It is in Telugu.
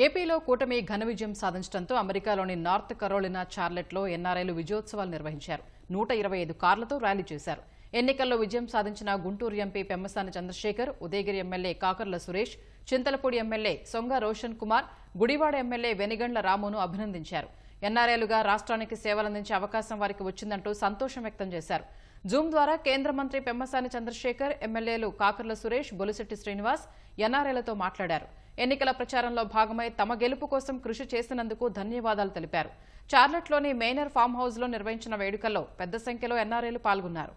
ఏపీలో కూటమి ఘన విజయం సాధించడంతో అమెరికాలోని నార్త్ కరోలినా చార్లెట్లో ఎన్ఆర్ఐలు విజయోత్సవాలు నిర్వహించారు. 125 కార్లతో ర్యాలీ చేశారు. ఎన్నికల్లో విజయం సాధించిన Guntur MP Pemmasani Chandrasekhar, Udayagiri MLA Kakarla Suresh, Chintalapudi MLA Songa Roshan Kumar, Gudivada MLA Venigandla రామును అభినందించారు. ఎన్ఆర్ఐలుగా రాష్ట్రానికి సేవలందించే అవకాశం వారికి వచ్చిందంటూ సంతోషం వ్యక్తం చేశారు. జూమ్ ద్వారా కేంద్ర మంత్రి పెమ్మసాని చంద్రశేఖర్, ఎమ్మెల్యేలు కాకర్ల సురేష్, బొలిశెట్టి శ్రీనివాస్ ఎన్ఆర్ఐలతో మాట్లాడారు. ఎన్నికల ప్రచారంలో భాగమై తమ గెలుపు కోసం కృషి చేసినందుకు ధన్యవాదాలు తెలిపారు. చార్లెట్లోని మేనర్ ఫామ్ హౌస్లో నిర్వహించిన వేడుకల్లో పెద్ద సంఖ్యలో ఎన్ఆర్ఐలు పాల్గొన్నారు.